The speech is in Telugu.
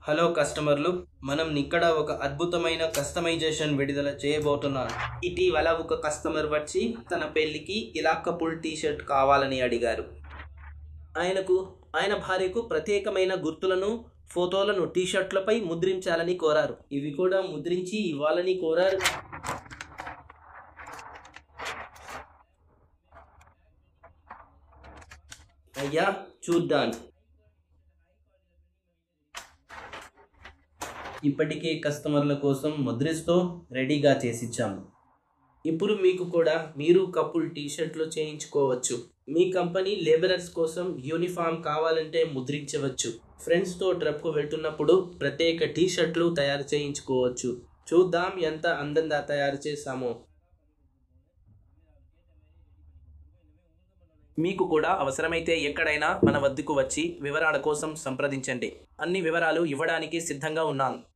హలో కస్టమర్లు, మనం ఇక్కడ ఒక అద్భుతమైన కస్టమైజేషన్ విడుదల చేయబోతున్నాం. ఇటీవల ఒక కస్టమర్ వచ్చి తన పెళ్లికి ఇలా కపుల్ టీషర్ట్ కావాలని అడిగారు. ఆయన భార్యకు ప్రత్యేకమైన గుర్తులను, ఫోటోలను టీషర్ట్లపై ముద్రించాలని కోరారు. ఇవి కూడా ముద్రించి ఇవ్వాలని కోరారు. అయ్యా, చూద్దాం. ఇప్పటికే కస్టమర్ల కోసం ముద్రిస్తూ రెడీగా చేసిచ్చాము. ఇప్పుడు మీరు కపుల్ టీషర్ట్లు చేయించుకోవచ్చు. మీ కంపెనీ లేబరర్స్ కోసం యూనిఫామ్ కావాలంటే ముద్రించవచ్చు. ఫ్రెండ్స్తో ట్రిప్కు వెళ్తున్నప్పుడు ప్రత్యేక టీషర్ట్లు తయారు చేయించుకోవచ్చు. చూద్దాం ఎంత అందంగా తయారు చేశామో. మీకు కూడా అవసరమైతే ఎక్కడైనా మన వద్దకు వచ్చి వివరాల కోసం సంప్రదించండి. అన్ని వివరాలు ఇవ్వడానికి సిద్ధంగా ఉన్నాను.